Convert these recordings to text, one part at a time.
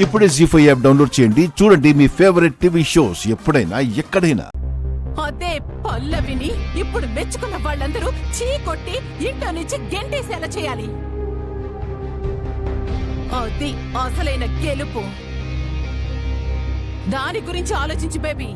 ఇప్పుడే జీ5 app download చేయండి. చూడండి మీ ఫేవరెట్ టీవీ షోస్ ఎప్పుడైనా ఎక్కడైనా. అదే పల్లవిని ఇప్పుడు మెచ్చుకున్న వాళ్ళందరూ చీ కొట్టి ఇంట్లో నుంచి గెంటేసేలా చేయాలి. అది అసలైన గెలుపు. దాని గురించి ఆలోచించు బేబీ.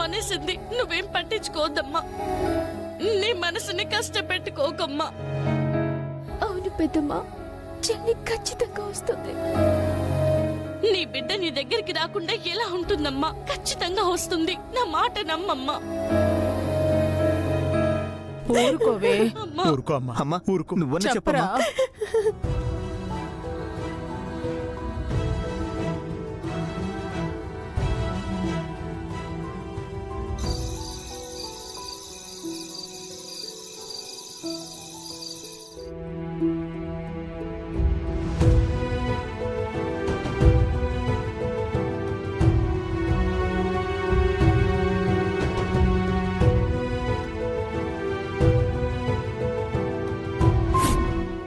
అనేసింది. నువ్వేం పట్టించుకోవద్దమ్మా. నీ మనసుని కష్టపెట్టుకోకమ్మా. అవును పెద్దమ్మా, చెల్లి ఖచ్చితంగా వస్తుంది. నీ బిడ్డ నీ దగ్గరికి రాకుండా ఎలా ఉంటుందమ్మా? ఖచ్చితంగా వస్తుంది. నా మాట నమ్మమ్మా. ఊరుకోవే. ఊరుకో అమ్మా, ఊరుకో. నువ్వని చెప్పరా?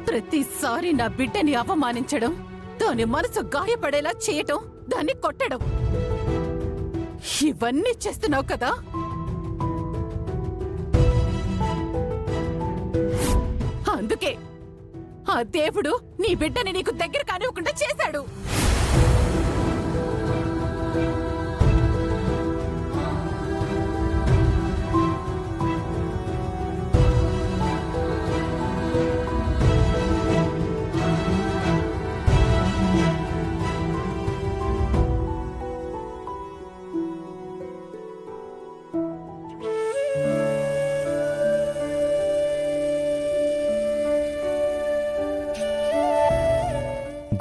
ప్రతిసారి నా బిడ్డని అవమానించడం, దాని మనసు గాయపడేలా చేయటం, దాన్ని కొట్టడం, ఇవన్నీ చేస్తున్నావు కదా. అందుకే ఆ దేవుడు నీ బిడ్డని నీకు దగ్గర కానివ్వకుండా చేశాడు.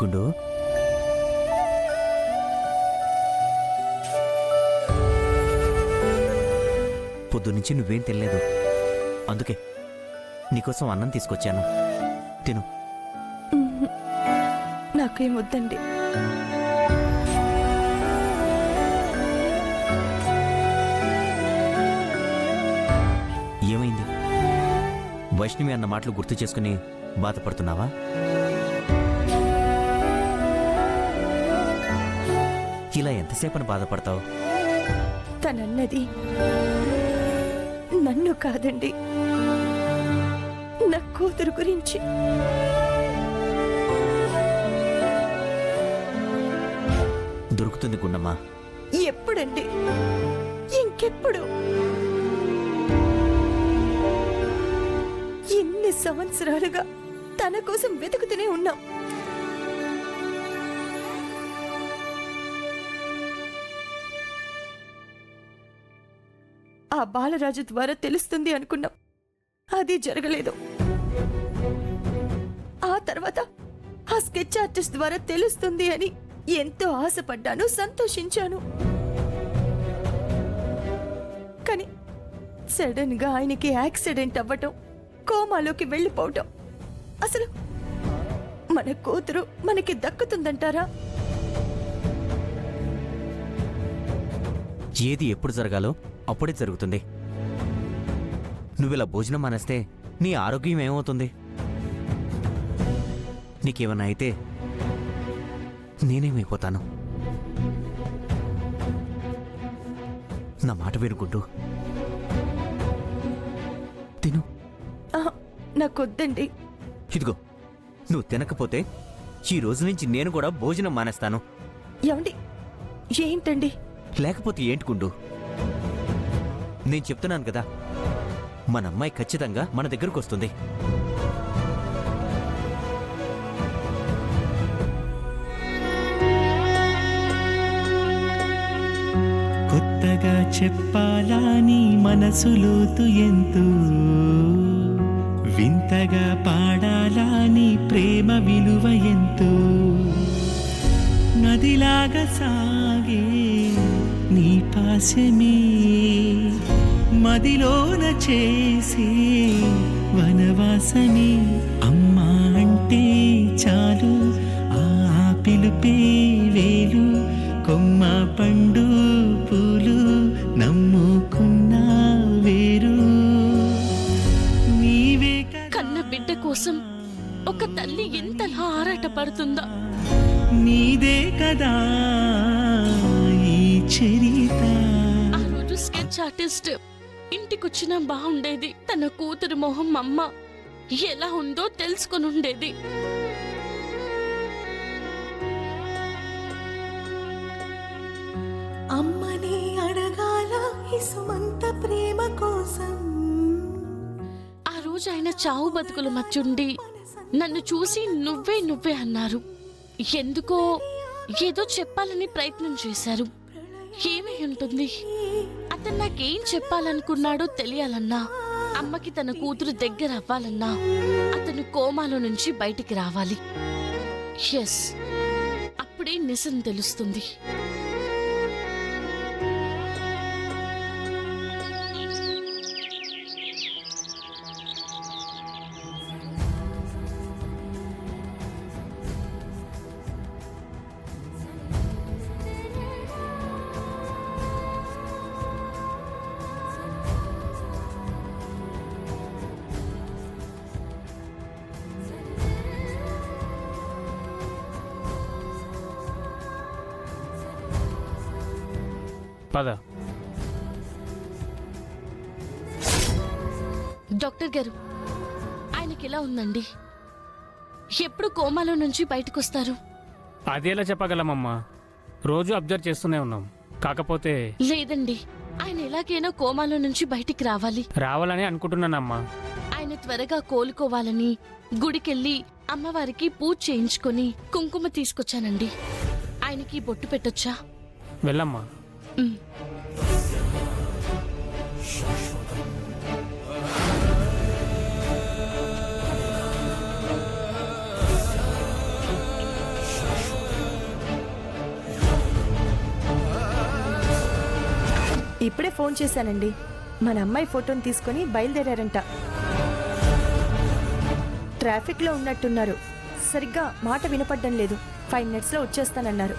గుండు, పొద్దునుంచి నువ్వేం తినలేదు. అందుకే నీకోసం అన్నం తీసుకొచ్చాను, తిను. నాకేం వద్దండి. ఏమైంది? వైష్ణవి అన్న మాటలు గుర్తు చేసుకుని బాధపడుతున్నావా? ఇలా ఎంతసేపని బాధపడతావు? తనన్నది నన్ను కాదండి, నా కూతురు గురించి. దొరుకుతుంది గుండమ్మా. ఎప్పుడండి? ఇంకెప్పుడు? ఎన్ని సంవత్సరాలుగా తన కోసం వెతుకుతూనే ఉన్నాం. ఆ బాలరాజు ద్వారా తెలుస్తుంది అనుకున్నాం, అది జరగలేదు. ఆ తర్వాత ఆ స్కెచ్ ఆర్టిస్ట్ ద్వారా తెలుస్తుంది అని ఎంతో ఆశపడ్డాను, సంతోషించాను. కానీ సడన్ గా ఆయనకి యాక్సిడెంట్ అవ్వటం, కోమాలోకి వెళ్ళిపోవటం. అసలు మన కూతురు మనకి దక్కుతుందంటారా? ఏది ఎప్పుడు జరగాలో అప్పుడే జరుగుతుంది. నువ్విలా భోజనం మానేస్తే నీ ఆరోగ్యం ఏమవుతుంది? నీకేమన్నా అయితే నేనేమైపోతాను? నా మాట వినుకుంటూ తిను. నాకొద్దండి. ఇదిగో, నువ్వు తినకపోతే ఈ రోజు నుంచి నేను కూడా భోజనం మానేస్తాను. ఏమండి? ఏంటండి? లేకపోతే ఏంటుకుంటూ? నేను చెప్తున్నాను కదా, మన అమ్మాయి ఖచ్చితంగా మన దగ్గరకు వస్తుంది. Good కొత్తగా చెప్పాలా నీ మనసులోతు ఎంతో వింతగా పాడాలా నీ ప్రేమ విలువ ఎంతో నదిలాగా సాగే నీ పాశమే మదిలోన చేసే వనవాసమే అమ్మా అంటే చాలు ఆ పిలుపే వేలు కొమ్మ పండు పూలు నమ్ముకున్న వేరు నీవే కన్న బిడ్డ కోసం ఒక తల్లి ఎంతలా ఆరాటపడుతుందా. నీదే కదా ఈ చరిత. ఆ రోజు స్కెచ్ ఆర్టిస్ట్ ఇంటికొచ్చినా బాగుండేది. తన కూతురు మొహం అమ్మ ఎలా ఉందో తెలుసుకొని ఉండేది. అమ్మని అడగాల ఇసుమంత ప్రేమ కోసం. ఆ రోజు ఆయన చావు బతుకుల మధ్యుండి నన్ను చూసి నువ్వే నువ్వే అన్నారు. ఎందుకో ఏదో చెప్పాలని ప్రయత్నం చేశారు. ఏమై ఉంటుంది? అతను నాకేం చెప్పాలనుకున్నాడో తెలియాలన్నా, అమ్మకి తన కూతురు దగ్గర అవ్వాలన్నా అతను కోమాలో నుంచి బయటికి రావాలి. ఎస్, అప్పుడే నిజం తెలుస్తుంది. పద. డాక్టర్ గారు, ఆయనకి ఎలా ఉందండి? ఎప్పుడు కోమాలో నుంచి బయటకొస్తారు? అదేలా చెప్పగలమమ్మా, రోజు అబ్జర్వ్ చేస్తూనే ఉన్నాం. కాకపోతే లేదండి, ఆయన ఎలాగైనా కోమాలో నుంచి బయటికి రావాలని అనుకుంటున్నానమ్మా. ఆయన త్వరగా కోలుకోవాలని గుడికెళ్ళి అమ్మవారికి పూజ చేయించుకొని కుంకుమ తీసుకొచ్చానండి. ఆయనకి బొట్టు పెట్టొచ్చా? వెళ్ళమ్మా. ఇప్పుడే ఫోన్ చేశానండి. మన అమ్మాయి ఫోటోని తీసుకొని బయలుదేరారంట. ట్రాఫిక్లో ఉన్నట్టున్నారు. సరిగ్గా మాట వినపడ్డం లేదు. 5 minutesలో వచ్చేస్తానన్నారు.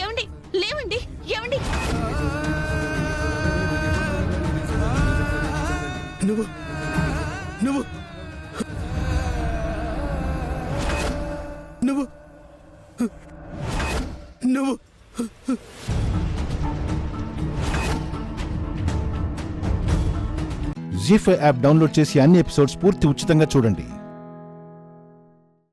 ఏమండి, లేవండి, ఏమండి? నువ్వు నువ్వు నువ్వు నువ్వు జీ5 యాప్ డౌన్లోడ్ చేసి అన్ని ఎపిసోడ్స్ పూర్తి ఉచితంగా చూడండి.